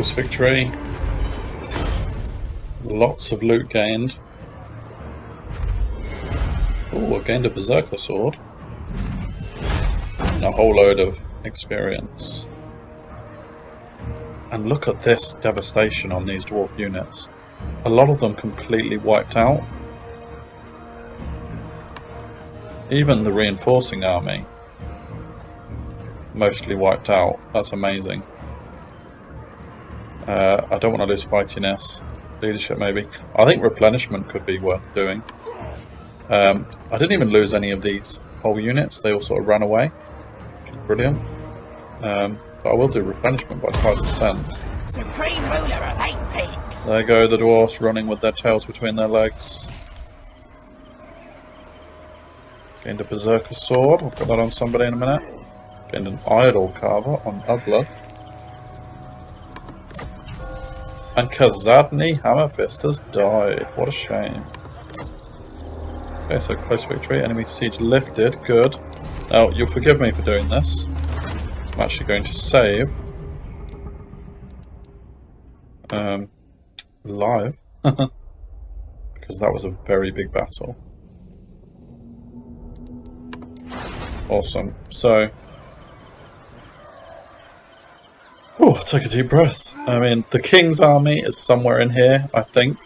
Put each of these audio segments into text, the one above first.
Close victory. Lots of loot gained. Oh, I gained a berserker sword. And a whole load of experience. And look at this devastation on these dwarf units. A lot of them completely wiped out. Even the reinforcing army mostly wiped out. That's amazing. I don't want to lose fightiness. Leadership maybe. I think replenishment could be worth doing. I didn't even lose any of these whole units. They all sort of ran away. Which is brilliant. But I will do replenishment by 5%. Supreme ruler of 8 peaks. There go the dwarfs running with their tails between their legs. Gained a berserker sword. I'll put that on somebody in a minute. Gained an idol carver on Ublug. And Kazadni Hammerfist has died. What a shame. Okay, so close victory. Enemy siege lifted. Good. Now, you'll forgive me for doing this. I'm actually going to save. Live. Because that was a very big battle. Awesome. So... oh, take a deep breath. I mean, the King's army is somewhere in here, I think.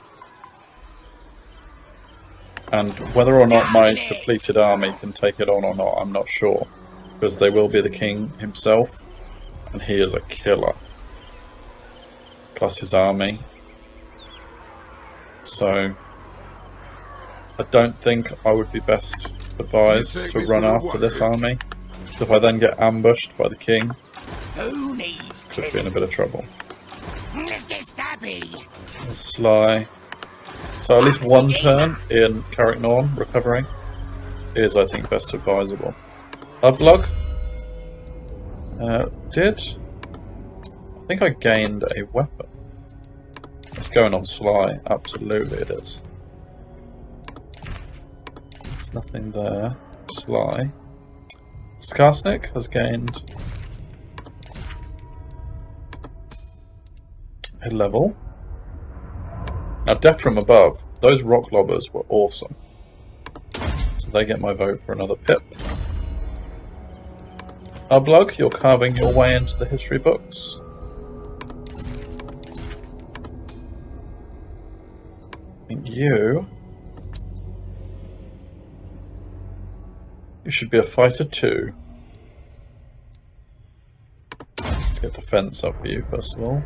And whether or not my depleted army can take it on or not, I'm not sure. Because they will be the King himself, and he is a killer. Plus his army. So, I don't think I would be best advised to run after this army. So if I then get ambushed by the King, could be in a bit of trouble. Sly. So at least one turn in Carrick Norn recovering is, I think, best advisable. Ublug. I think I gained a weapon. It's going on Sly. Absolutely it is. There's nothing there. Sly. Skarsnik has gained a level. Now, Death from Above, those rock lobbers were awesome. So they get my vote for another pip. Ublug, you're carving your way into the history books. I think you should be a fighter too. Let's get defense up for you first of all.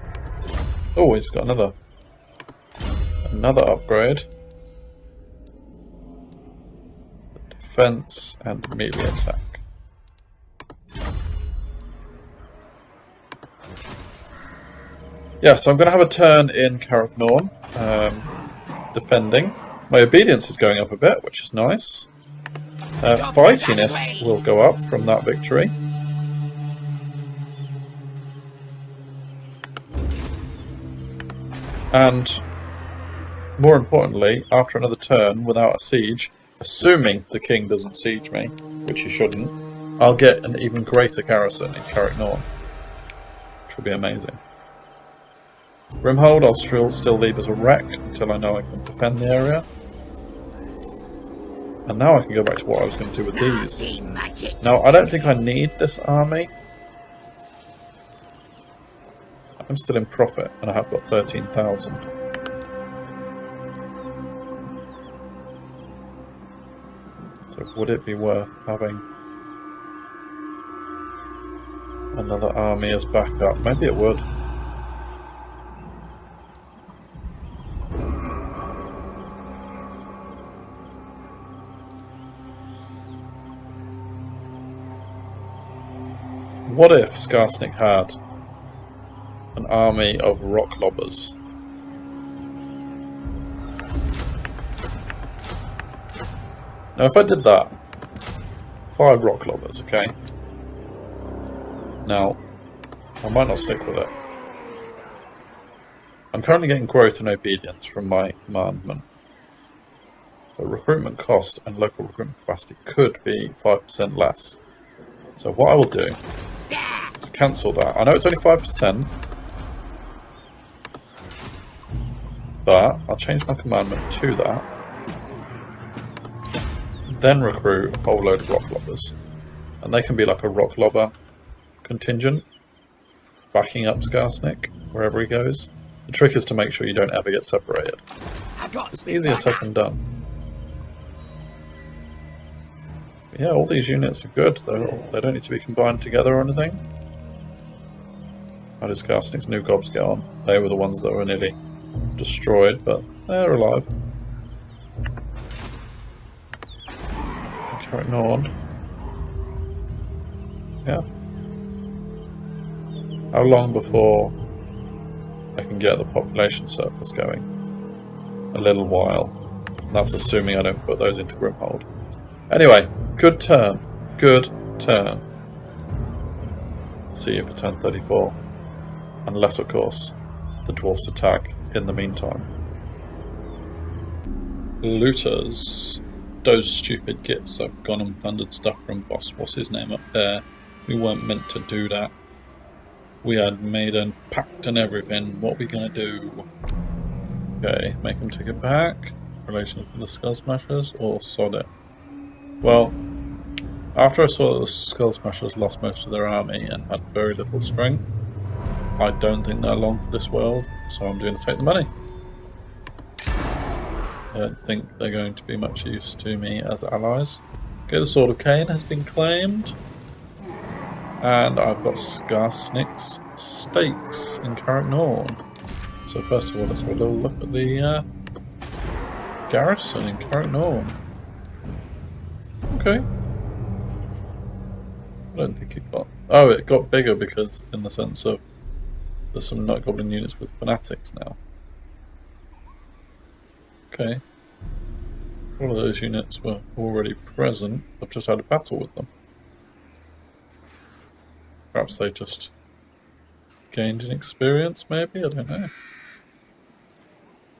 Oh, he's got another upgrade. Defense and melee attack. Yeah, so I'm going to have a turn in Carrick Norn, defending. My obedience is going up a bit, which is nice. Fightiness will go up from that victory. And more importantly, after another turn without a siege, assuming the King doesn't siege me, which he shouldn't, I'll get an even greater garrison in Carrick Norn, which will be amazing. Grimhold I'll still leave as a wreck until I know I can defend the area. And now I can go back to what I was going to do with these. Now, I don't think I need this army. I'm still in profit, and I have got 13,000. So would it be worth having another army as backup? Maybe it would. What if Skarsnik had an army of rock lobbers? Now if I did that, 5 rock lobbers, okay? Now, I might not stick with it. I'm currently getting growth and obedience from my commandment. But recruitment cost and local recruitment capacity could be 5% less. So what I will do is cancel that. I know it's only 5%, But I'll change my commandment to that. Then recruit a whole load of rock lobbers. And they can be like a rock lobber contingent, backing up Skarsnik wherever he goes. The trick is to make sure you don't ever get separated. It's easier said than done. But yeah, all these units are good. They don't need to be combined together or anything. How did Skarsnik's new gobs get on? They were the ones that were nearly destroyed, but they're alive. Carrying on. Yeah. How long before I can get the population surplus going? A little while. That's assuming I don't put those into Grimhold. Anyway, good turn. Good turn. See you for turn 34. Unless, of course, the dwarfs attack in the meantime. Looters. Those stupid gits have gone and plundered stuff from boss. What's his name up there? We weren't meant to do that. We had made a pact and everything. What are we gonna do? Okay, make them take it back. Relations with the Skull Smashers or sod it? Well, after I saw that the Skull Smashers lost most of their army and had very little strength, I don't think they're long for this world, so I'm going to take the money. I don't think they're going to be much use to me as allies. Okay, the Sword of Cain has been claimed. And I've got Skarsnik's stakes in Carricknorn. So first of all, let's have a little look at the garrison in Carricknorn. Okay. I don't think it got... Oh, it got bigger because in the sense of there's some Night Goblin units with fanatics now. Okay. All of those units were already present. I've just had a battle with them. Perhaps they just gained an experience, maybe? I don't know.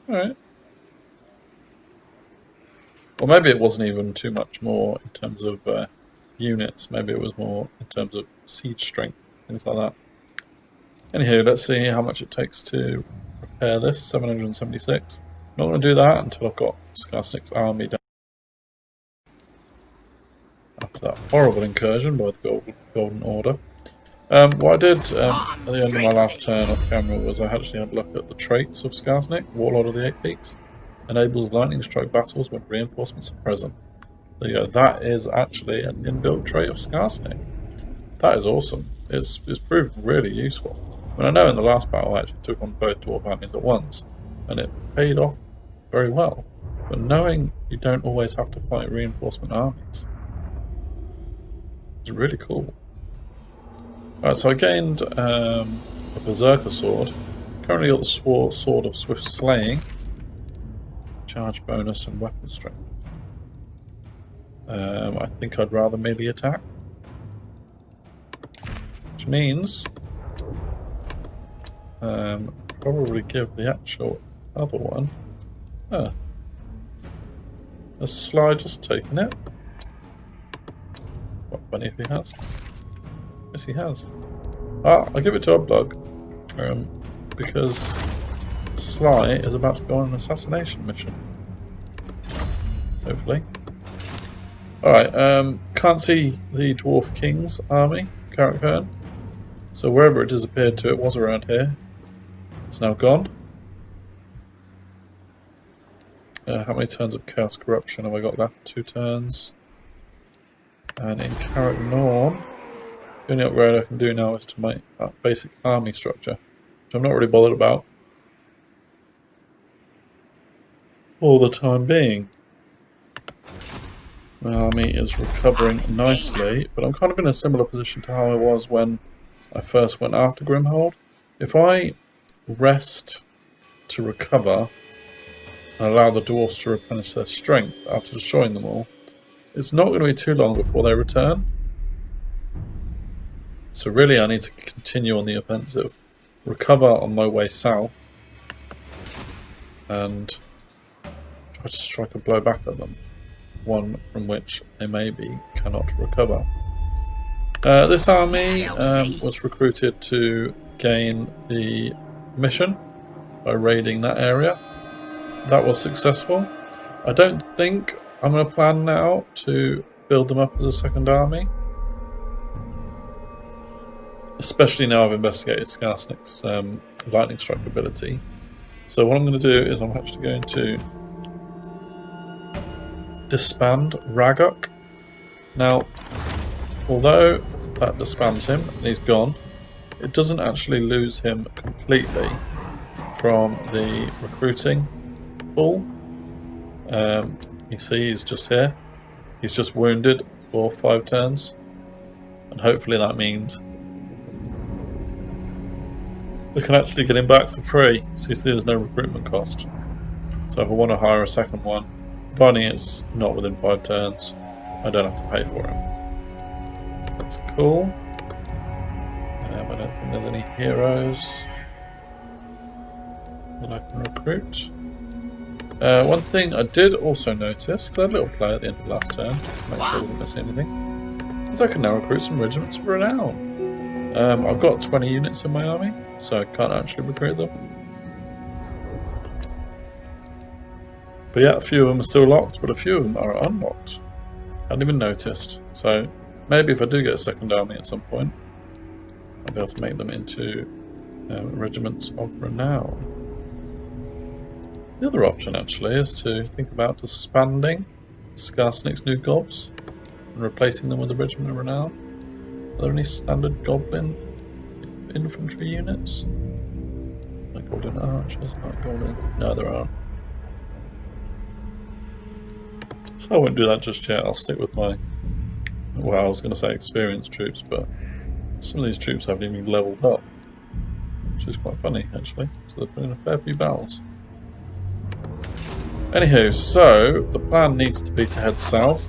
Alright. Or maybe it wasn't even too much more in terms of units. Maybe it was more in terms of siege strength, things like that. Anywho, let's see how much it takes to repair this. 776. Not going to do that until I've got Skarsnik's army down. After that horrible incursion by the Golden Order. What I did at the end of my last turn off camera was I actually had a look at the traits of Skarsnik, Warlord of the Eight Peaks. Enables lightning strike battles when reinforcements are present. There you go, that is actually an inbuilt trait of Skarsnik. That is awesome. It's proved really useful. I mean, I know in the last battle I actually took on both dwarf armies at once, and it paid off very well. But knowing you don't always have to fight reinforcement armies is really cool. Alright, so I gained a Berserker Sword. Currently got the Sword of Swift Slaying. Charge bonus and weapon strength. I think I'd rather melee attack. Which means probably give the actual other one. Has Sly just taken it? Quite funny if he has. Yes, he has. I'll give it to Oblug. Because Sly is about to go on an assassination mission. Hopefully. Alright, can't see the Dwarf King's army, Carricknorn. So wherever it disappeared to, it was around here. It's now gone. How many turns of Chaos Corruption have I got left? 2 turns. And in Carricknorn, the only upgrade I can do now is to my basic army structure, which I'm not really bothered about all the time being. My army is recovering nicely, but I'm kind of in a similar position to how I was when I first went after Grimhold. If I rest to recover and allow the dwarfs to replenish their strength after destroying them all, it's not going to be too long before they return. So really I need to continue on the offensive, recover on my way south, and try to strike a blow back at them. One from which they maybe cannot recover. This army was recruited to gain the mission by raiding that area. that was successful. I don't think I'm going to plan now to build them up as a second army. Especially now I've investigated Skarsnik's lightning strike ability. So what I'm going to do is I'm actually going to disband Ragok. Now, although that disbands him and he's gone, it doesn't actually lose him completely from the recruiting pool. You see he's just here. He's just wounded for 5 turns. And hopefully that means we can actually get him back for free. So you see there's no recruitment cost. So if I want to hire a second one, providing it's not within 5 turns, I don't have to pay for him. That's cool. I don't think there's any heroes that I can recruit. One thing I did also notice, because I had a little play at the end of last turn, just to make sure I didn't miss anything, is I can now recruit some regiments of renown. I've got 20 units in my army, so I can't actually recruit them. But yeah, a few of them are still locked, but a few of them are unlocked. Hadn't even noticed. So maybe if I do get a second army at some point, I'll be able to make them into regiments of renown. The other option actually is to think about disbanding Skarsnik's new gobs and replacing them with a regiment of renown. Are there any standard goblin infantry units? Like golden archers, not golden. No, there aren't. So I won't do that just yet. I'll stick with my, well, I was going to say experienced troops, but some of these troops haven't even leveled up, which is quite funny actually. So they've been in a fair few battles. Anywho, so the plan needs to be to head south.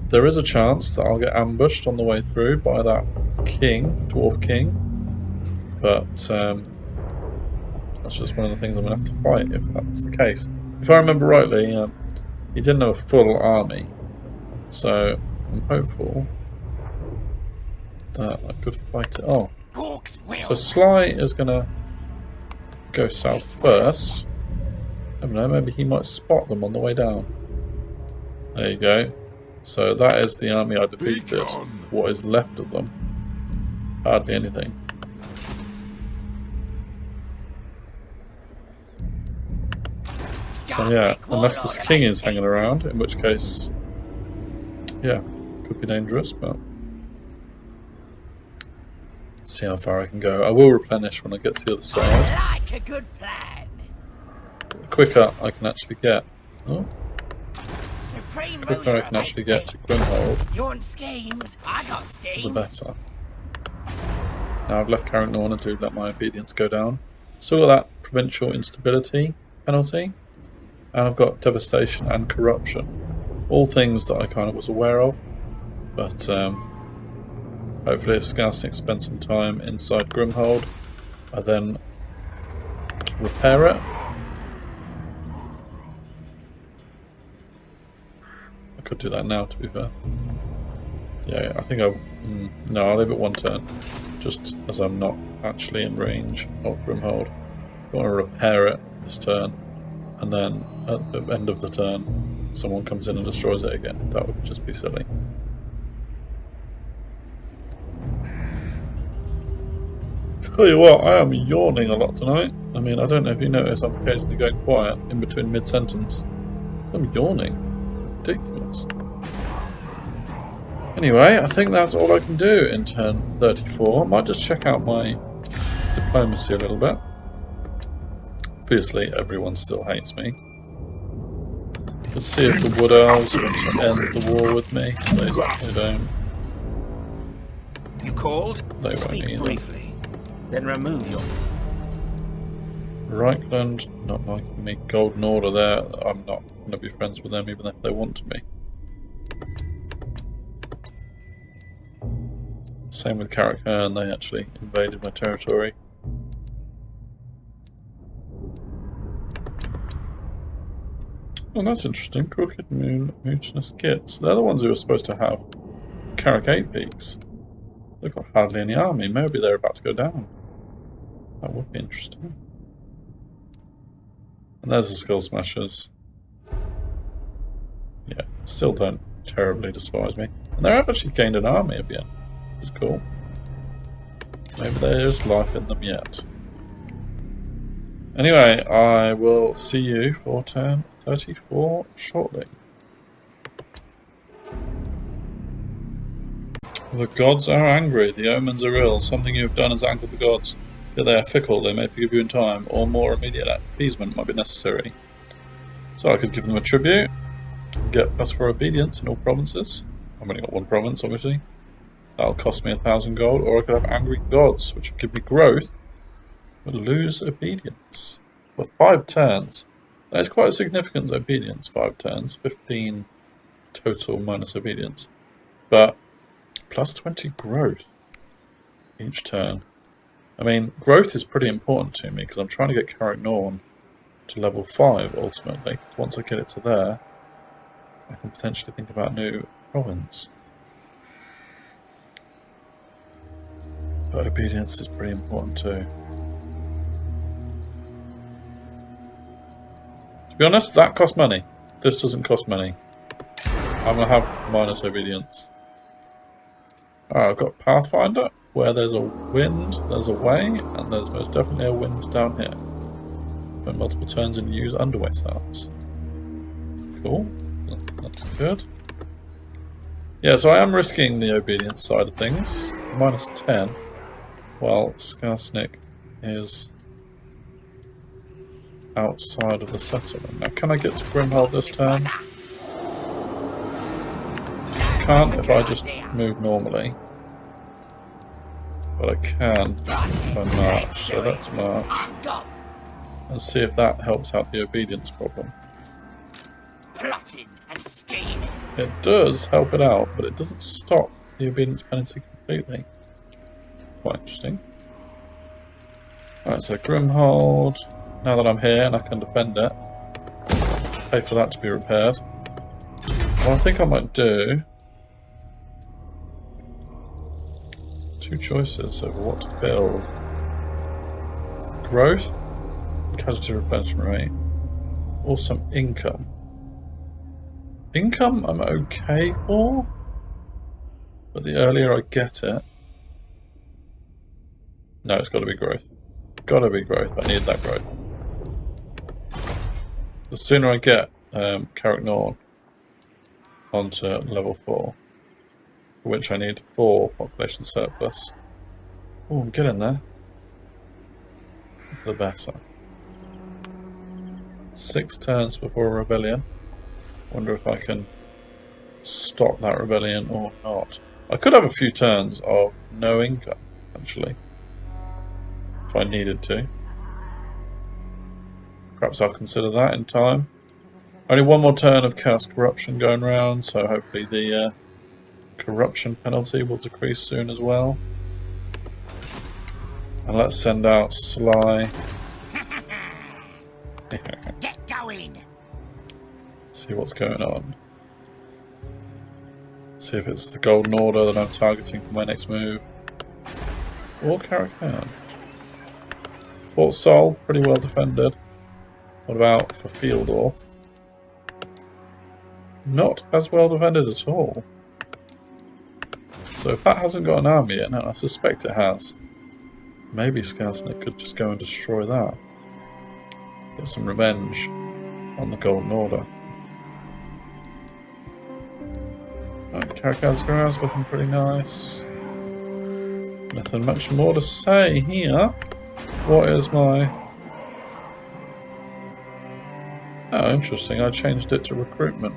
There is a chance that I'll get ambushed on the way through by that king, dwarf king, but that's just one of the things I'm going to have to fight if that's the case. If I remember rightly, he didn't have a full army, so I'm hopeful that I could fight it off. So Sly is going to go south first. I don't know, maybe he might spot them on the way down. There you go. So that is the army I defeated. What is left of them? Hardly anything. So yeah, unless this king is hanging around, in which case, yeah, could be dangerous, but let's see how far I can go. I will replenish when I get to the other side. I like a good plan. The quicker I can actually get, Supreme the quicker I can actually get to Grimhold, You want schemes? I got schemes. the better. Now I've left Carricknorn to let my obedience go down. Still got that provincial instability penalty, and I've got devastation and corruption. All things that I kind of was aware of, but hopefully if Skarsnik spends some time inside Grimhold, I then repair it. I could do that now, to be fair. Yeah, I think no, I'll leave it 1 turn, just as I'm not actually in range of Grimhold. I want to repair it this turn, and then at the end of the turn, someone comes in and destroys it again. That would just be silly. Tell you what, I am yawning a lot tonight. I mean, I don't know if you notice, I'm occasionally going quiet in between mid-sentence. So I'm yawning. Ridiculous. Anyway, I think that's all I can do in turn 34. I might just check out my diplomacy a little bit. Obviously, everyone still hates me. Let's see if the Wood Elves want to end the war with me. They don't. You called? They won't Speak either. briefly, then remove your... Reichland not liking me. Golden Order there. I'm not going to be friends with them even if they want to be. Same with Carricknorn, they actually invaded my territory. Oh, that's interesting. Crooked Moon, Mutinous Gits. They're the ones who are supposed to have Carrick 8 peaks. They've got hardly any army. Maybe they're about to go down. That would be interesting. And there's the Skull Smashers. Yeah, still don't terribly despise me. And they have actually gained an army again, which is cool. Maybe there's life in them yet. Anyway, I will see you for turn 34 shortly. The gods are angry, the omens are ill. Something you have done has angered the gods. Yet they are fickle, they may forgive you in time, or more immediate appeasement might be necessary. So I could give them a tribute, get +4 obedience in all provinces. I've only got one province, obviously. That'll cost me 1,000 gold, or I could have angry gods, which will give me growth, but lose obedience. For 5 turns. That is quite a significant obedience, 5 turns. 15 total minus obedience. But plus 20 growth each turn. I mean, growth is pretty important to me because I'm trying to get Carrick-Norn to level 5 ultimately. Once I get it to there, I can potentially think about new province. But obedience is pretty important too. To be honest, that costs money. This doesn't cost money. I'm going to have minus obedience. Alright, I've got Pathfinder. Where there's a wind, there's a way, and there's most definitely a wind down here. Spend multiple turns and use underway stance. Cool. That's good. Yeah, so I am risking the obedience side of things. Minus 10. While Skarsnik is outside of the settlement. Now, can I get to Grimhold this turn? Can't if I just move normally. But I can if I march, so let's march and see if that helps out the obedience problem. Plotting and scheming. It does help it out, but it doesn't stop the obedience penalty completely. Quite interesting. Alright, so Grimhold. Now that I'm here and I can defend it, pay for that to be repaired. What I think I might do, 2 choices over what to build. Growth, casualty replenishment rate, or some income. Income I'm okay for, but the earlier I get it... No, it's got to be growth. Got to be growth, I need that growth. The sooner I get Carrick-Norn onto level 4, for which I need 4 population surplus. Oh, I'm getting there. The better. 6 turns before a rebellion. Wonder if I can stop that rebellion or not. I could have a few turns of no income, actually, if I needed to. Perhaps I'll consider that in time. Only one more turn of Chaos Corruption going around, so hopefully the corruption penalty will decrease soon as well. And let's send out Sly. Get going. See what's going on. See if it's the Golden Order that I'm targeting for my next move. Or Carrick-Norn. Fort Sol, pretty well defended. What about for Fieldorf? Not as well defended at all. So if that hasn't got an army in, and I suspect it has, maybe Skarsnik could just go and destroy that. Get some revenge on the Golden Order. Carrick-Norn's looking pretty nice. Nothing much more to say here. What is my... Oh, interesting. I changed it to recruitment.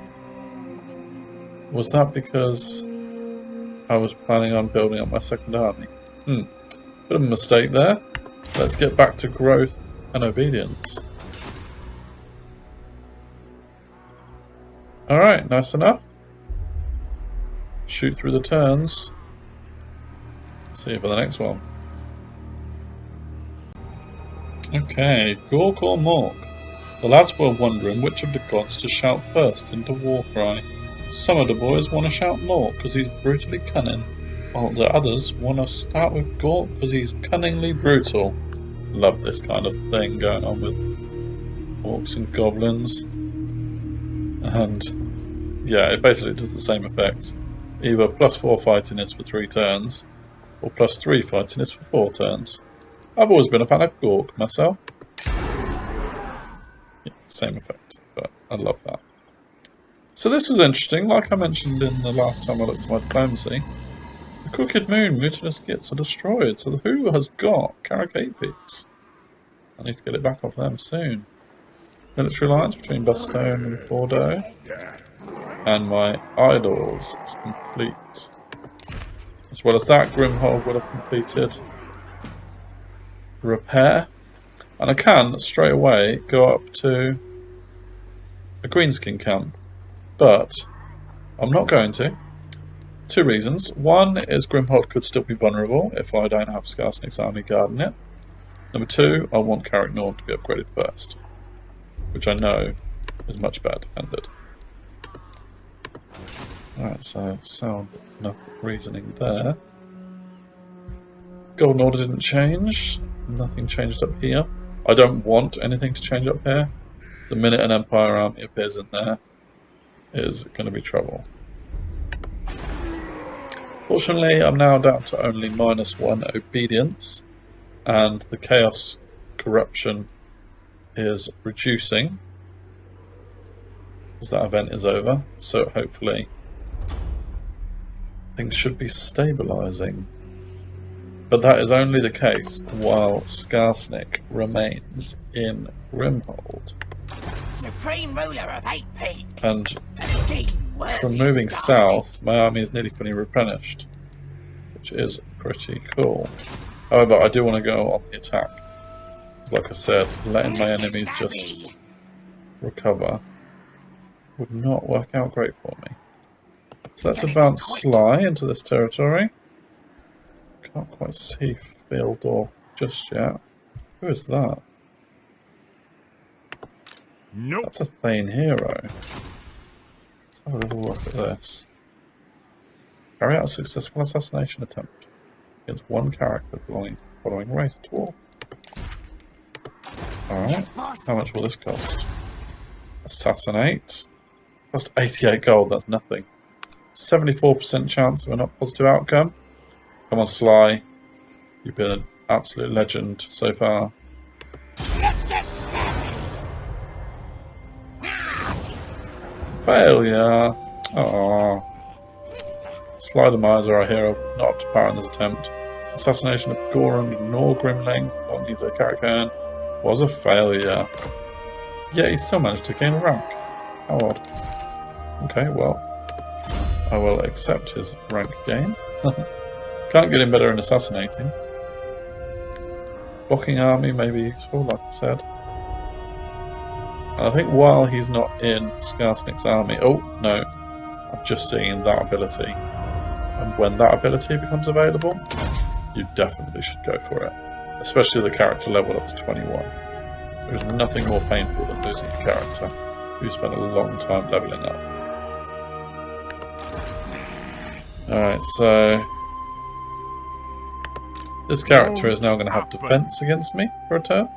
Was that because I was planning on building up my second army? Bit of a mistake there. Let's get back to growth and obedience. Alright, nice enough. Shoot through the turns. See you for the next one. Okay, Gork or Mork? The lads were wondering which of the gods to shout first into Warcry. Some of the boys want to shout Mork because he's brutally cunning, while the others want to start with Gork because he's cunningly brutal. Love this kind of thing going on with orcs and goblins. And yeah, it basically does the same effect. Either +4 fighting is for 3 turns, or +3 fighting is for 4 turns. I've always been a fan of Gork myself. Yeah, same effect, but I love that. So this was interesting. Like I mentioned in the last time I looked at my diplomacy, the Crooked Moon mutinous gets are destroyed, so who has got Carrick 8 peaks? I need to get it back off them soon. Military alliance between Bastogne and Bordeaux. And my idols is complete. As well as that, Grimhold will have completed repair. And I can, straight away, go up to a greenskin camp. But I'm not going to. 2 reasons. One is Grimhold could still be vulnerable if I don't have Skarsnik's army guarding it. Number 2, I want Carrick Norn to be upgraded first, which I know is much better defended. Alright, so sound enough reasoning there. Golden Order didn't change. Nothing changed up here. I don't want anything to change up here. The minute an Empire army appears in there, is going to be trouble. Fortunately, I'm now down to only -1 obedience, and the chaos corruption is reducing as that event is over, so hopefully things should be stabilising. But that is only the case while Skarsnik remains in Grimhold. Supreme ruler of 8 peaks. And from moving south, my army is nearly fully replenished, which is pretty cool. However, I do want to go on the attack. Like I said, letting my enemies just recover would not work out great for me. So let's advance Sly into this territory. Can't quite see Fieldorf just yet. Who is that? Nope. That's a Thane hero. Let's have a little look at this. Carry out a successful assassination attempt against 1 character belonging to the following race dwarf. Alright, how much will this cost? Assassinate. Cost 88 gold, that's nothing. 74% chance of a not positive outcome. Come on, Sly. You've been an absolute legend so far. Let's get scary. Failure. Aww. Sly the Miser, our hero, not up to par in this attempt. Assassination of Gorand nor Grimling, or neither Carrickern, was a failure. Yet he still managed to gain a rank. How odd. Okay, well, I will accept his rank gain. Can't get him better in assassinating. Blocking army may be useful, like I said. And I think while he's not in Skarsnik's army... Oh, no. I've just seen that ability. And when that ability becomes available, you definitely should go for it. Especially the character level up to 21. There's nothing more painful than losing a character who spent a long time leveling up. Alright, so... this character is now going to have defense against me for a turn.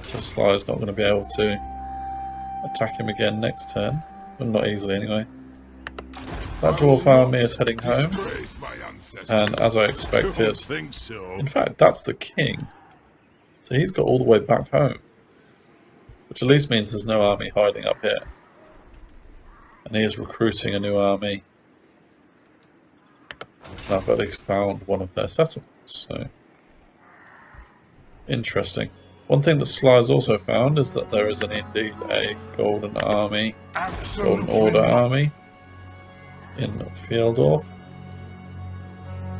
So Sly's not going to be able to attack him again next turn. Well, not easily anyway. That dwarf army is heading home. And as I expected... in fact, that's the king. So he's got all the way back home. Which at least means there's no army hiding up here. And he is recruiting a new army. And I've at least found one of their settlements, so... interesting. One thing that Sly's also found is that there is indeed a Golden Army, Golden Order army in Fieldorf.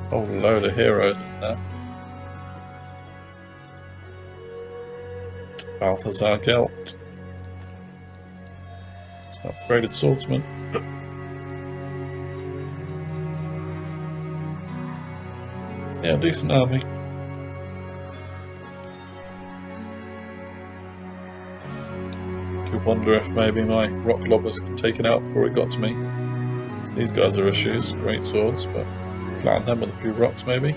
A whole load of heroes in there. Balthazar Gelt. It's an upgraded swordsman. Yeah, decent army. Do wonder if maybe my rock lobbers could take it out before it got to me. These guys are issues, great swords, but flatten them with a few rocks maybe.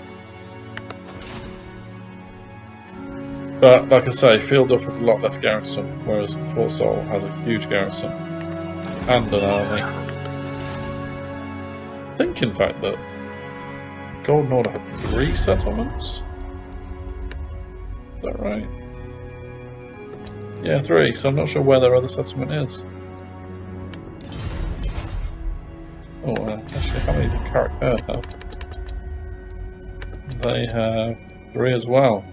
But like I say, Fieldorf has a lot less garrison, whereas Fort Sol has a huge garrison and an army. I think, in fact, that Golden Order had 3 settlements. Is that right? Yeah, 3. So I'm not sure where their other settlement is. Oh, actually, how many did Carrick-Herne have? They have 3 as well.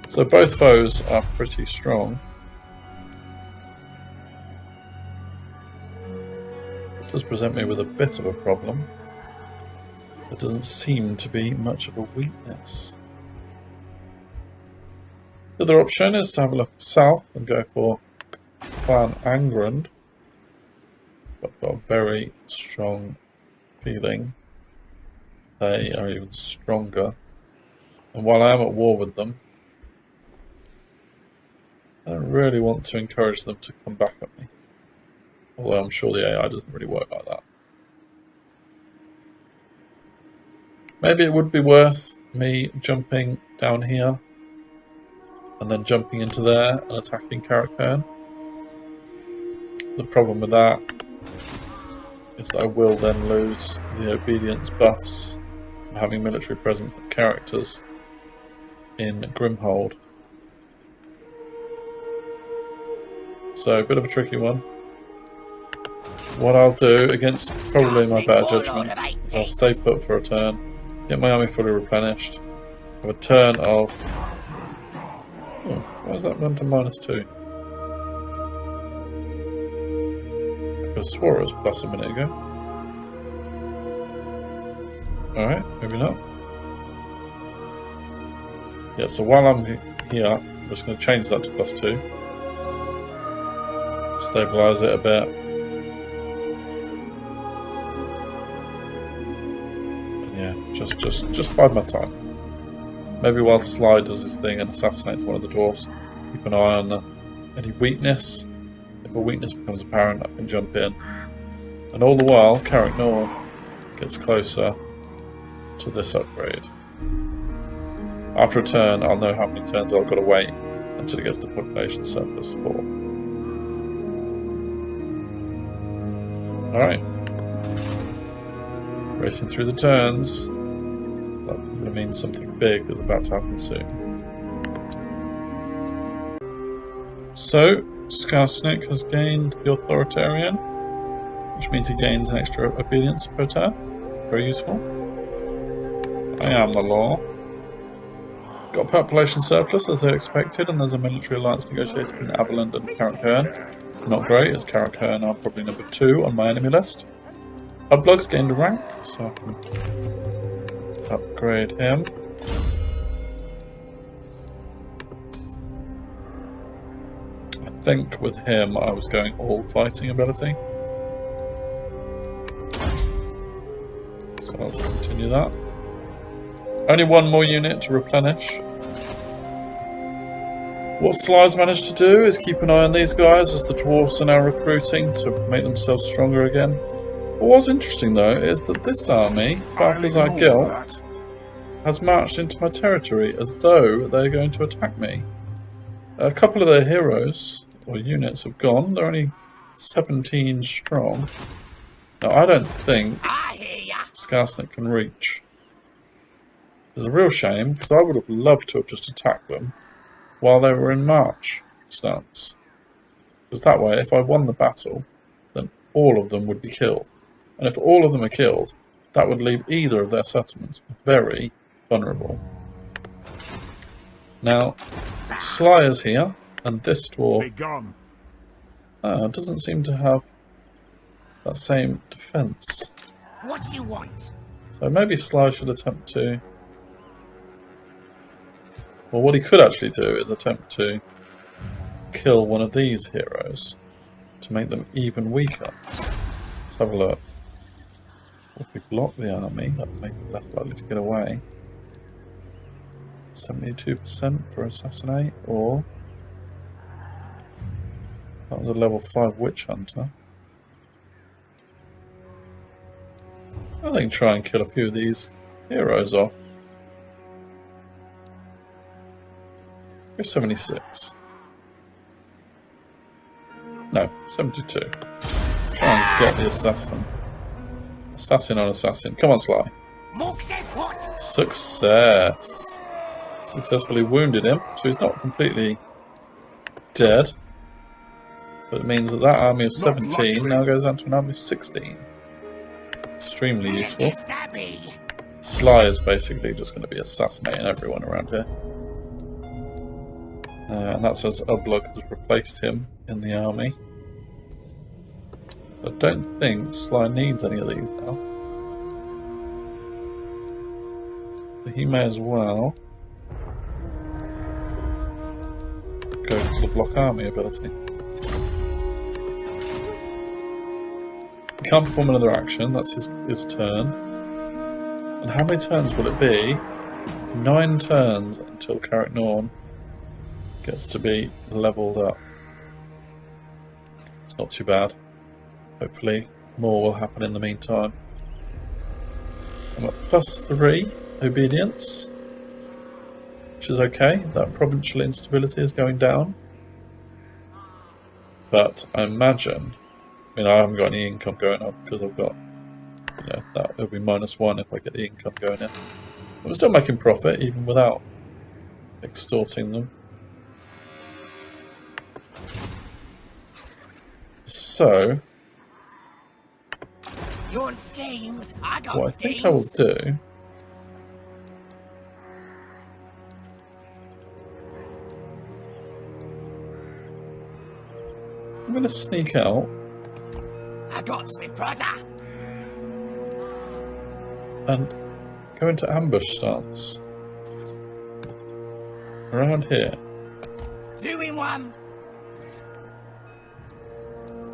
So both foes are pretty strong. It does present me with a bit of a problem. There doesn't seem to be much of a weakness. The other option is to have a look south and go for Clan Angrand. I've got a very strong feeling they are even stronger. And while I am at war with them, I don't really want to encourage them to come back at me. Although I'm sure the AI doesn't really work like that. Maybe it would be worth me jumping down here and then jumping into there and attacking Carrick-Herne. The problem with that is that I will then lose the obedience buffs from having military presence and characters in Grimhold. So, a bit of a tricky one. What I'll do, against probably my better judgment, is I'll stay put for a turn, get my army fully replenished, have a turn of... Oh, why has that gone to -2? I could have swore it was plus a minute ago. Alright, maybe not. Yeah, so while I'm here, I'm just going to change that to +2. Stabilise it a bit. Yeah, just bide my time. Maybe while Sly does his thing and assassinates one of the dwarves, keep an eye on any weakness. If a weakness becomes apparent, I can jump in. And all the while, Carrick-Herne gets closer to this upgrade. After a turn, I'll know how many turns I've got to wait until it gets to population surplus 4. Alright. Racing through the turns. That probably means something big is about to happen soon. So, Skarsnik has gained the Authoritarian, which means he gains an extra obedience per turn. Very useful. I am the law. Got a population surplus as they expected, and there's a military alliance negotiated between Averland and Carrick-Herne. Not great, as Carrick-Herne are probably number 2 on my enemy list. Hublug's gained a rank, so I can upgrade him. I think with him I was going all fighting ability. So I'll continue that. Only 1 more unit to replenish. What Sly's managed to do is keep an eye on these guys as the dwarves are now recruiting to make themselves stronger again. What was interesting though is that this army, Balthazar Gil, has marched into my territory as though they're going to attack me. A couple of their heroes, or units, have gone. They're only 17 strong. Now I don't think Skarsnik can reach. It's a real shame, because I would have loved to have just attacked them while they were in march stance. Because that way, if I won the battle, then all of them would be killed. And if all of them are killed, that would leave either of their settlements very vulnerable. Now, Sly is here, and this dwarf doesn't seem to have that same defense. What do you want? So maybe Sly should attempt to... Well, what he could actually do is attempt to kill one of these heroes to make them even weaker. Let's have a look. If we block the army, that would make it less likely to get away. 72% for assassinate, or... That was a level 5 witch hunter. I think try and kill a few of these heroes off. Go 76. No, 72. Try and get the assassin. Assassin on assassin. Come on, Sly. Mork says what? Success. Successfully wounded him, so he's not completely dead. But it means that that army of 17 now goes down to an army of 16. Extremely useful. Sly is basically just going to be assassinating everyone around here. And that's as Ublug has replaced him in the army. I don't think Sly needs any of these now. So he may as well go for the block army ability. He can't perform another action, that's his turn. And how many turns will it be? 9 turns until Carrick Norn gets to be leveled up. It's not too bad. Hopefully more will happen in the meantime. I'm at +3 obedience, which is okay. That provincial instability is going down. But I imagine, I haven't got any income going up because I've got, that will be -1 if I get the income going in. I'm still making profit even without extorting them. So, you want schemes? I got what schemes. I think I will do I'm going to sneak out. I got my brother. And go into ambush stance. Around here. Doing one.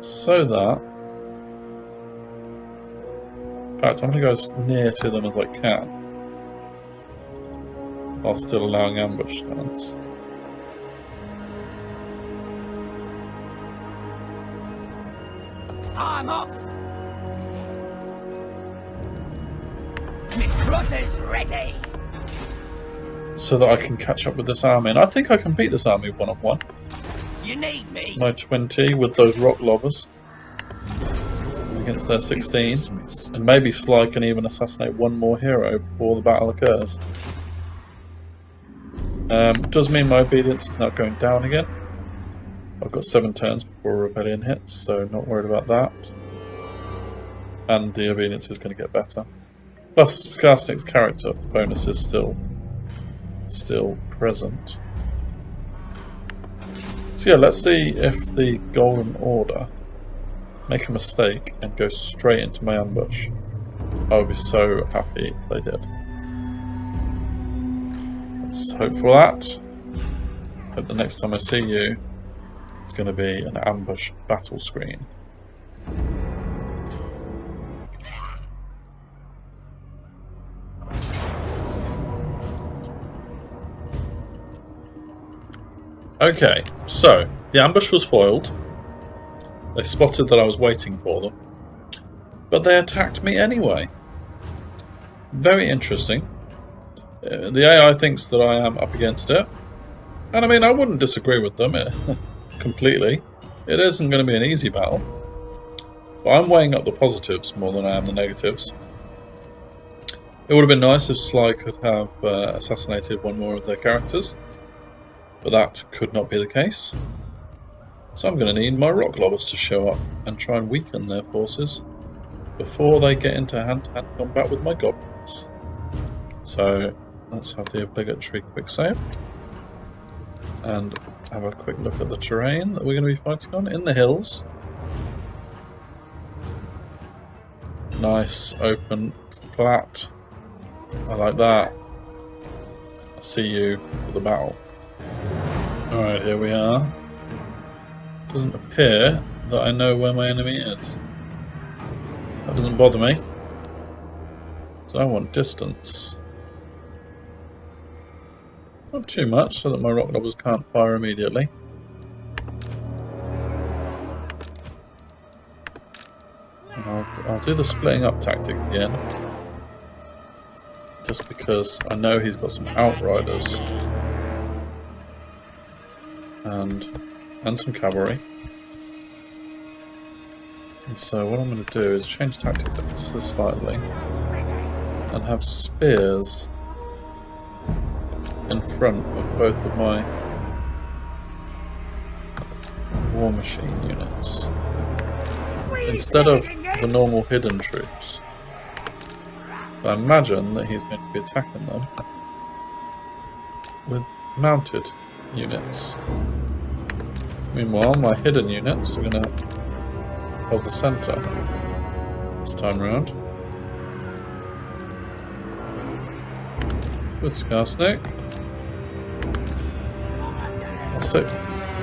So that... In fact, I'm going to go as near to them as I can. While still allowing ambush stance. I'm off. My brother's ready. So that I can catch up with this army. And I think I can beat this army one-on-one. You need me. My 20 with those rock lobbers. Against their 16. And maybe Sly can even assassinate one more hero before the battle occurs. Does mean my obedience is now going down again. I've got 7 turns before rebellion hits, so not worried about that. And the obedience is going to get better. Plus, Skarsnik's character bonus is still present. So yeah, let's see if the Golden Order make a mistake and go straight into my ambush. I would be so happy if they did. Let's hope for that. Hope the next time I see you, it's going to be an ambush battle screen. Okay, so the ambush was foiled. They spotted that I was waiting for them, but they attacked me anyway. Very interesting. The AI thinks that I am up against it, and I wouldn't disagree with them completely. It isn't going to be an easy battle, but I'm weighing up the positives more than I am the negatives. It would have been nice if Sly could have assassinated one more of their characters, but that could not be the case. So I'm going to need my rock lobbers to show up and try and weaken their forces before they get into hand-to-hand combat with my goblins. So let's have the obligatory quick save and have a quick look at the terrain that we're going to be fighting on in the hills. Nice, open, flat. I like that. I'll see you for the battle. Alright, here we are. Doesn't appear that I know where my enemy is. That doesn't bother me. So I want distance. Not too much, so that my rock lobbers can't fire immediately. And I'll do the splitting up tactic again. Just because I know he's got some outriders and some cavalry. And so what I'm going to do is change tactics ever so slightly and have spears in front of both of my war machine units instead of the normal hidden troops. So I imagine that he's going to be attacking them with mounted units. Meanwhile, my hidden units are going to hold the centre this time round with Skarsnik. I'll stick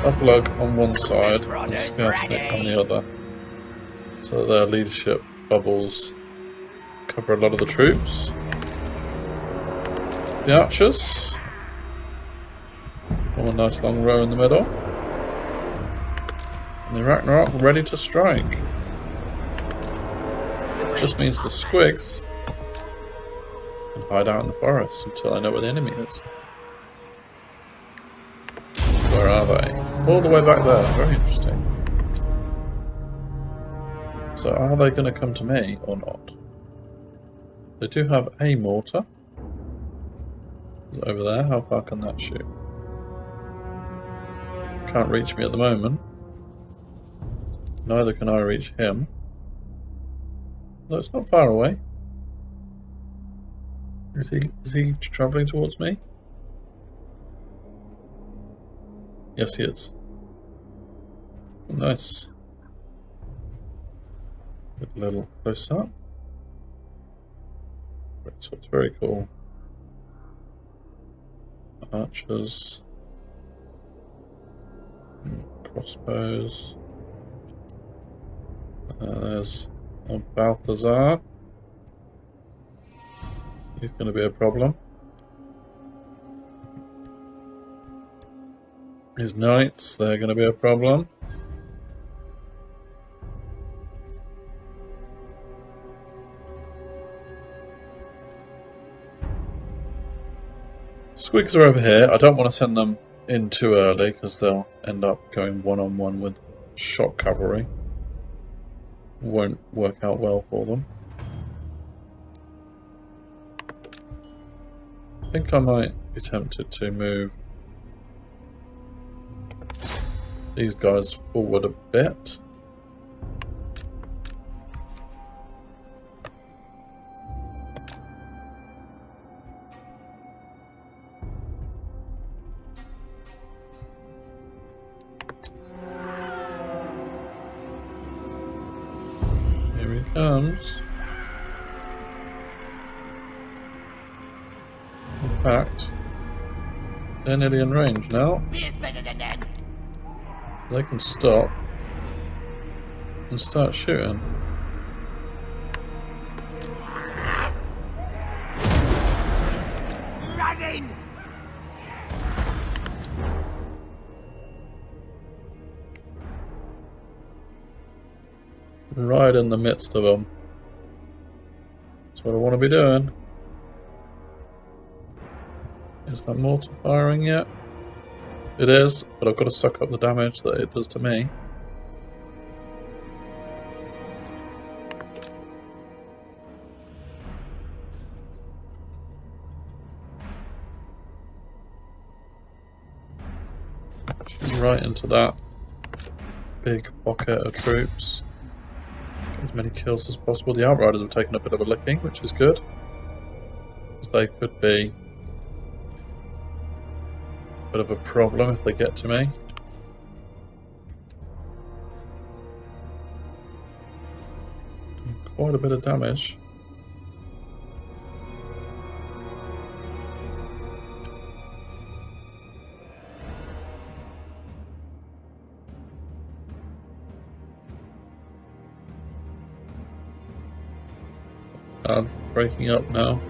Uplug on one side and Skarsnik on the other, so that their leadership bubbles cover a lot of the troops. The archers form a nice long row in the middle. And the Ragnarok ready to strike. Just means the squigs can hide out in the forest until I know where the enemy is. Where are they? All the way back there. Very interesting. So are they going to come to me or not? They do have a mortar. Over there. How far can that shoot? Can't reach me at the moment. Neither can I reach him. No, it's not far away. Is he travelling towards me? Yes, he is. Oh, nice. Get a little close up. So it's very cool. Archers. Crossbows. There's Balthazar. He's going to be a problem. His knights, they're going to be a problem. Squigs are over here. I don't want to send them in too early because they'll end up going one-on-one with shock cavalry. Won't work out well for them. I think I might be tempted to move these guys forward a bit. Here he comes. In fact, they're nearly in range now. They can stop and start shooting. Running! Right in the midst of them. That's what I want to be doing. Is that mortar firing yet? It is, but I've got to suck up the damage that it does to me. Shoot right into that big pocket of troops. Get as many kills as possible. The Outriders have taken a bit of a licking, which is good. They could be bit of a problem if they get to me. Quite a bit of damage. Breaking up now.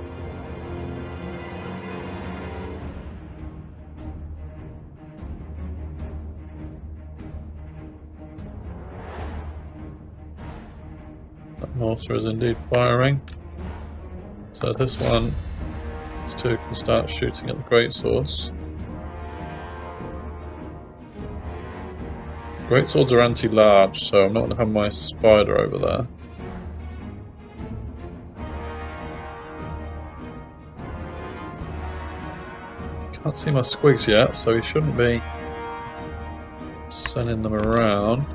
Mortar is indeed firing. So this one, these two can start shooting at the great swords. Great swords are anti-large, so I'm not going to have my spider over there. Can't see my squigs yet, so he shouldn't be sending them around.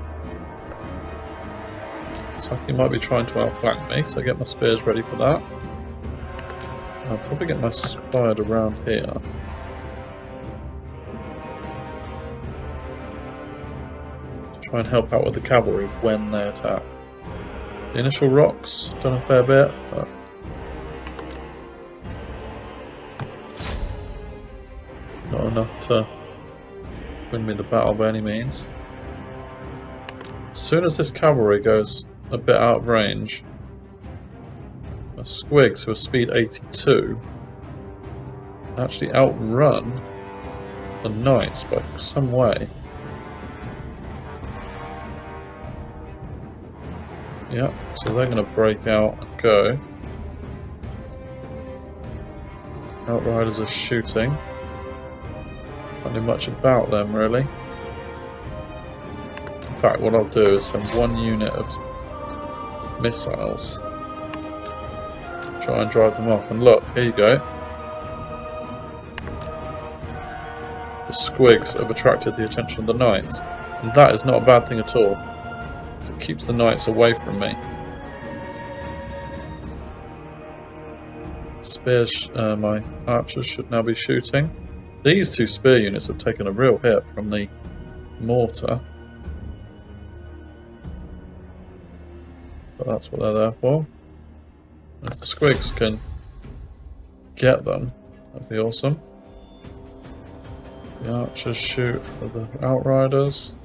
So he might be trying to outflank me, so I get my spears ready for that. I'll probably get my spider around here. Try and help out with the cavalry when they attack. The initial rocks, done a fair bit, but not enough to win me the battle by any means. As soon as this cavalry goes a bit out of range, my squigs, who are speed 82, actually outrun the knights by some way. Yep, so they're going to break out and go. Outriders are shooting. Can't do much about them, really. In fact, what I'll do is send one unit of missiles. Try and drive them off. And look, here you go. The squigs have attracted the attention of the knights. And that is not a bad thing at all. It keeps the knights away from me. Spears, my archers should now be shooting. These two spear units have taken a real hit from the mortar. But that's what they're there for. If the squigs can get them, that'd be awesome. The archers shoot at the outriders.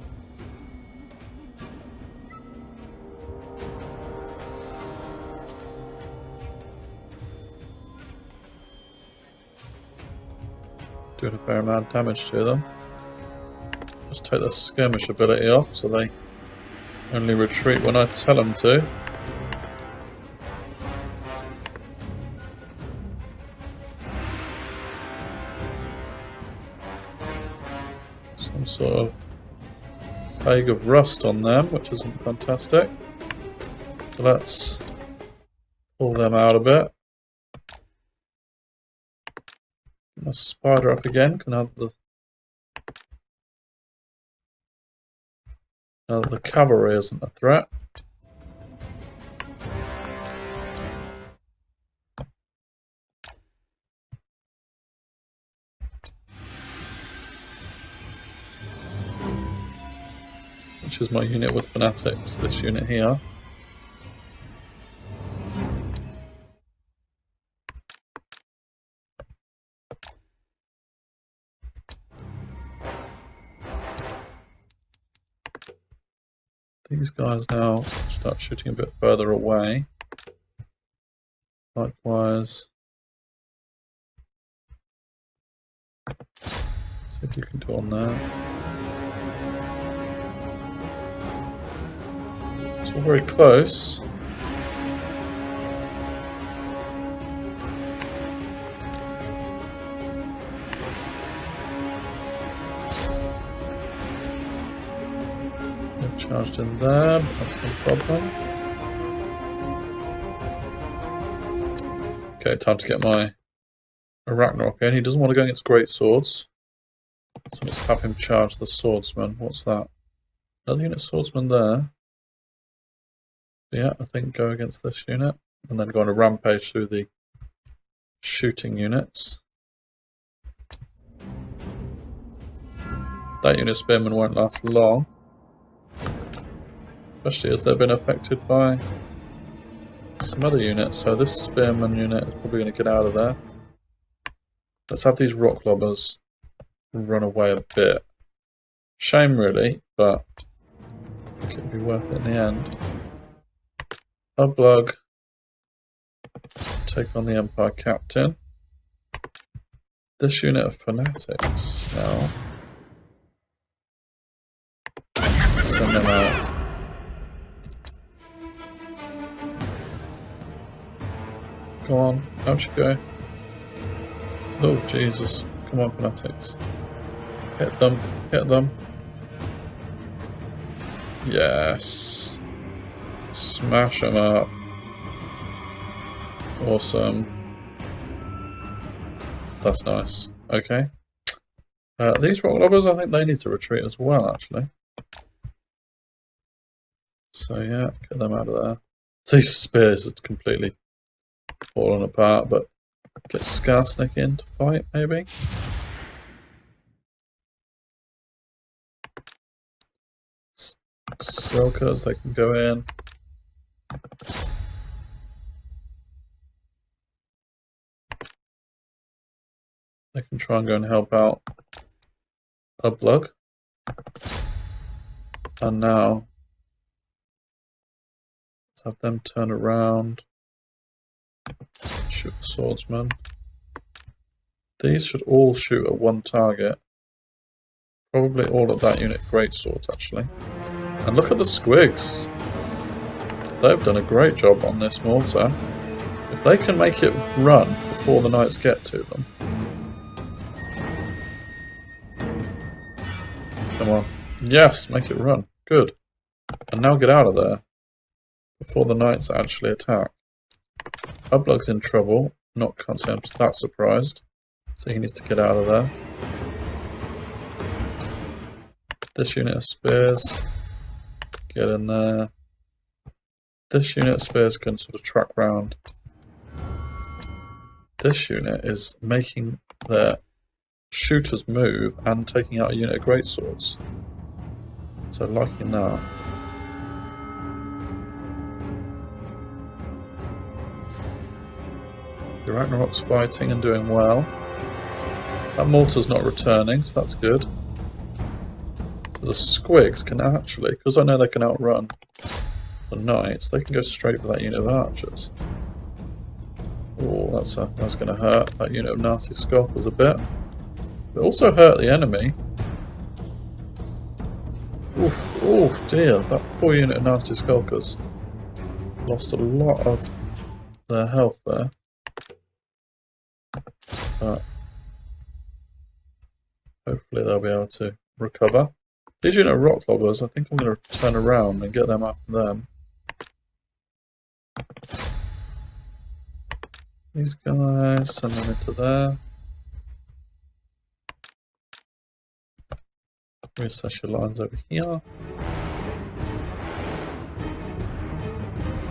Doing a fair amount of damage to them. Just take the skirmish ability off so they only retreat when I tell them to. Some sort of plague of rust on them, which isn't fantastic. So let's pull them out a bit. My spider up again, can have the the cavalry isn't a threat. Which is my unit with fanatics, this unit here. These guys now start shooting a bit further away. Likewise. See if you can do on there. It's all very close. Charged in there, but that's no problem. Okay, time to get my Ragnarok in. He doesn't want to go against great swords. So let's have him charge the swordsman. What's that? Another unit swordsman there. Yeah, I think go against this unit. And then go on a rampage through the shooting units. That unit spearman won't last long. Especially as they've been affected by some other units. So this spearman unit is probably going to get out of there. Let's have these rock lobbers run away a bit. Shame really, but I think it'll be worth it in the end. Ublug take on the Empire Captain. This unit of fanatics now. Send them out. Go on, out you go. Oh Jesus, come on fanatics. Hit them, hit them. Yes. Smash them up. Awesome. That's nice. Okay. These rock lobbers, I think they need to retreat as well, actually. So yeah, get them out of there. These spears are completely fallen apart, but get Skarsnik in to fight, maybe? Skulkers, they can go in. They can try and go and help out a Blug. And now, let's have them turn around. Shoot the swordsman. These should all shoot at one target. Probably all of that unit greatswords, actually. And look at the squigs. They've done a great job on this mortar. If they can make it run before the knights get to them. Come on. Yes, make it run. Good. And now get out of there before the knights actually attack. Ublug's in trouble. Can't say I'm that surprised. So he needs to get out of there. This unit of spears. Get in there. This unit of spears can sort of track round. This unit is making their shooters move and taking out a unit of greatswords. So liking that. The Ragnarok's fighting and doing well. That mortar's not returning, so that's good. So the squigs can actually, because I know they can outrun the knights, they can go straight for that unit of archers. Oh, that's going to hurt that unit of nasty scalpers a bit. It also hurt the enemy. Oof, oh dear, that poor unit of nasty skulkers lost a lot of their health there. But hopefully they'll be able to recover. These unit of rock lobbers, I think I'm going to turn around and get them after them. These guys, send them into there. Reassess your lines over here.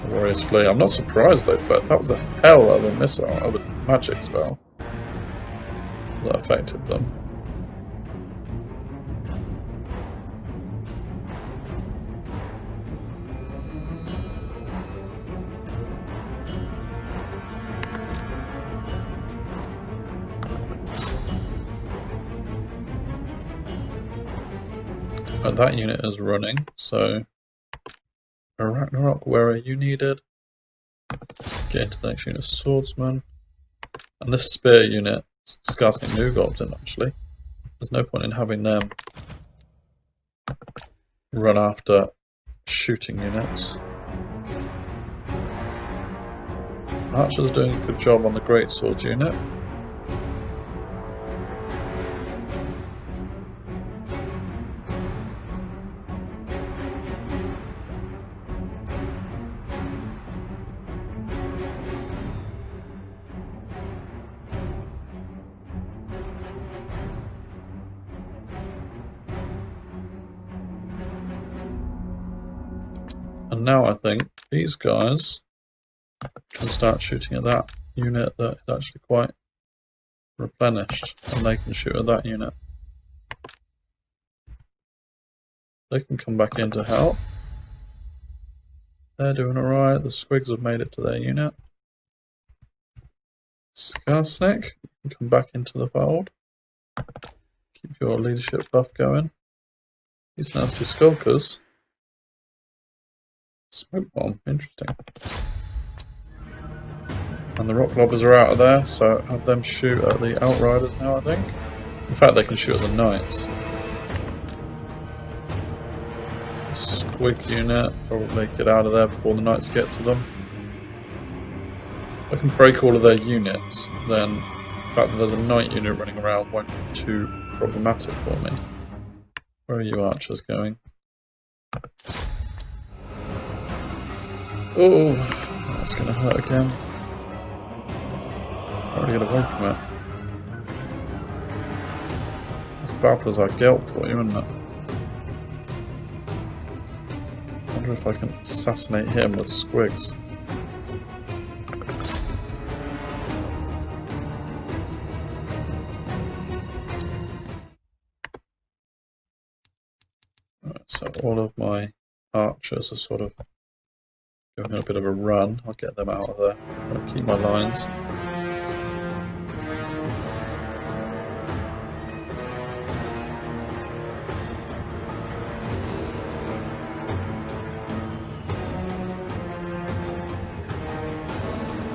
Warriors flee. I'm not surprised they fled. That was a hell of a missile, of a magic spell that affected them. And that unit is running, so Ragnarok, where are you needed? Get into the next unit, swordsman. And this spear unit, Skarsnik New Goblin actually. There's no point in having them run after shooting units. Archer's doing a good job on the greatsword unit. And now I think these guys can start shooting at that unit that is actually quite replenished, and they can shoot at that unit. They can come back in to help. They're doing alright. The squigs have made it to their unit. Skarsnik, you can come back into the fold. Keep your leadership buff going. These nasty skulkers. Smoke bomb, interesting. And the rock lobbers are out of there, so have them shoot at the outriders now, I think. In fact, they can shoot at the knights. Squig unit, probably get out of there before the knights get to them. If I can break all of their units, then the fact that there's a knight unit running around won't be too problematic for me. Where are you archers going? Oh, that's going to hurt again. How do I get away from it? That's Balthazar Gelt for you, isn't it? I wonder if I can assassinate him with squigs. Right, so all of my archers are sort of going on a bit of a run. I'll get them out of there. I'll keep my lines.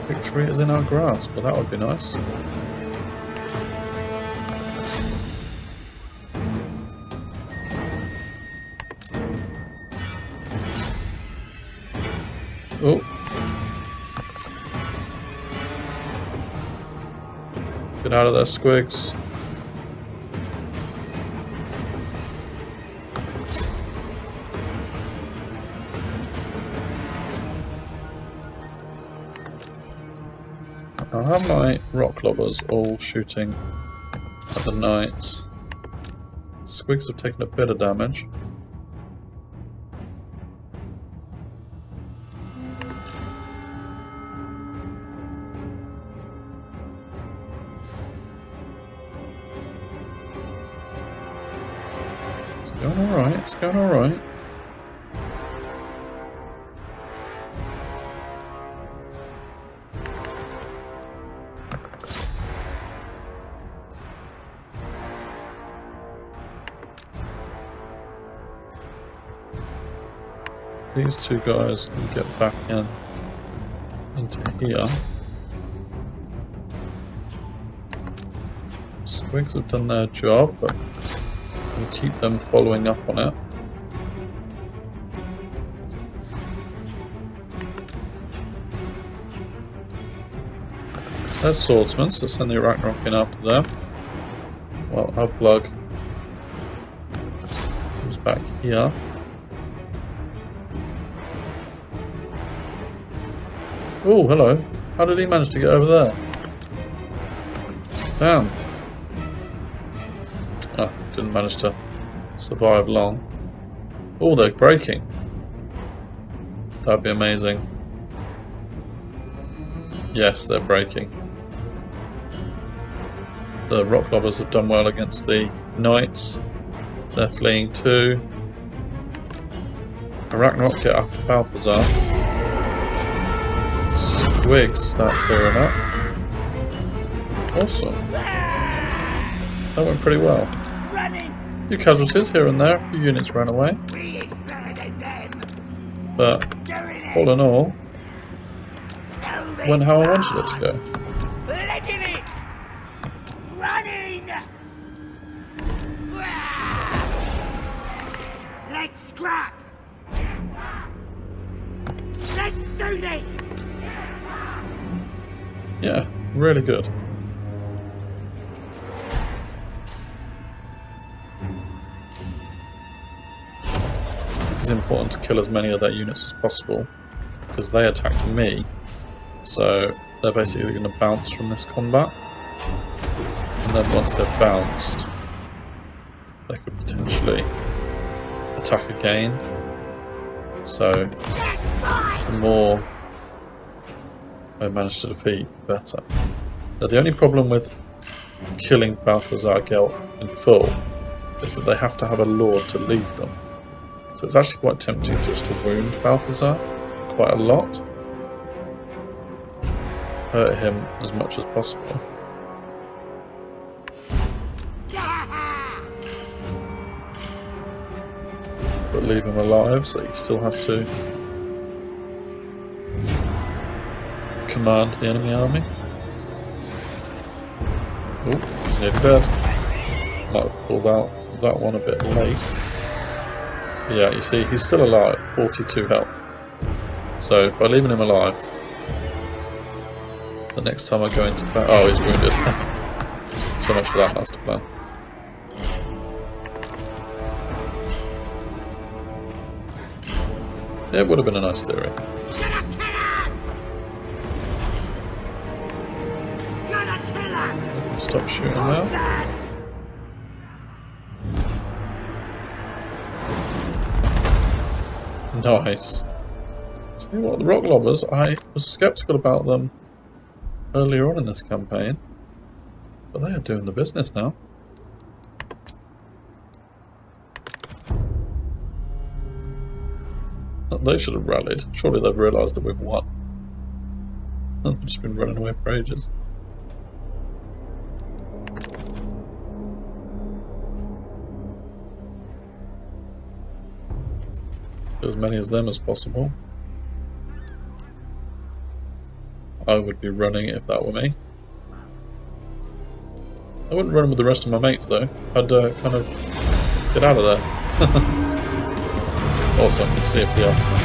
Victory is in our grasp. Well, that would be nice. Oh. Get out of there, squigs. I have my rock lobbers all shooting at the knights. Squigs have taken a bit of damage. It's going alright, it's going alright. These two guys can get back into here. Squigs have done their job, but we'll keep them following up on it. There's swordsmen, so send the Ragnarok in after them. Well, our plug comes back here. Oh, hello. How did he manage to get over there? Damn. Ah, didn't manage to survive long. Oh, they're breaking. That'd be amazing. Yes, they're breaking. The rock lobbers have done well against the knights. They're fleeing too. Ragnarok get after Balthazar. Squigs start clearing up. Awesome. That went pretty well. A few casualties here and there, a few units ran away. But all in all, went how I wanted it to go. Let's scrap. Let's do this. Yeah, really good. It's important to kill as many of their units as possible because they attacked me, so they're basically going to bounce from this combat, and then once they're bounced they could potentially attack again. So the more I manage to defeat, the better. Now the only problem with killing Balthazar Gelt in full is that they have to have a lord to lead them. So it's actually quite tempting just to wound Balthazar quite a lot. Hurt him as much as possible. But leave him alive so he still has to command the enemy army. Oh, he's nearly dead. Might have pulled out that one a bit late. But yeah, you see, he's still alive, 42 health. So by leaving him alive, the next time I go into battle, oh, he's wounded. So much for that master plan. It would have been a nice theory. Gonna kill him! Gonna kill him! Stop shooting now. That! Nice. See what, the rock lobbers, I was sceptical about them earlier on in this campaign, but they are doing the business now. They should have rallied. Surely they've realised that we've won. They've just been running away for ages. As many as them as possible. I would be running if that were me. I wouldn't run with the rest of my mates though. I'd kind of get out of there. Awesome. See if the aftermath.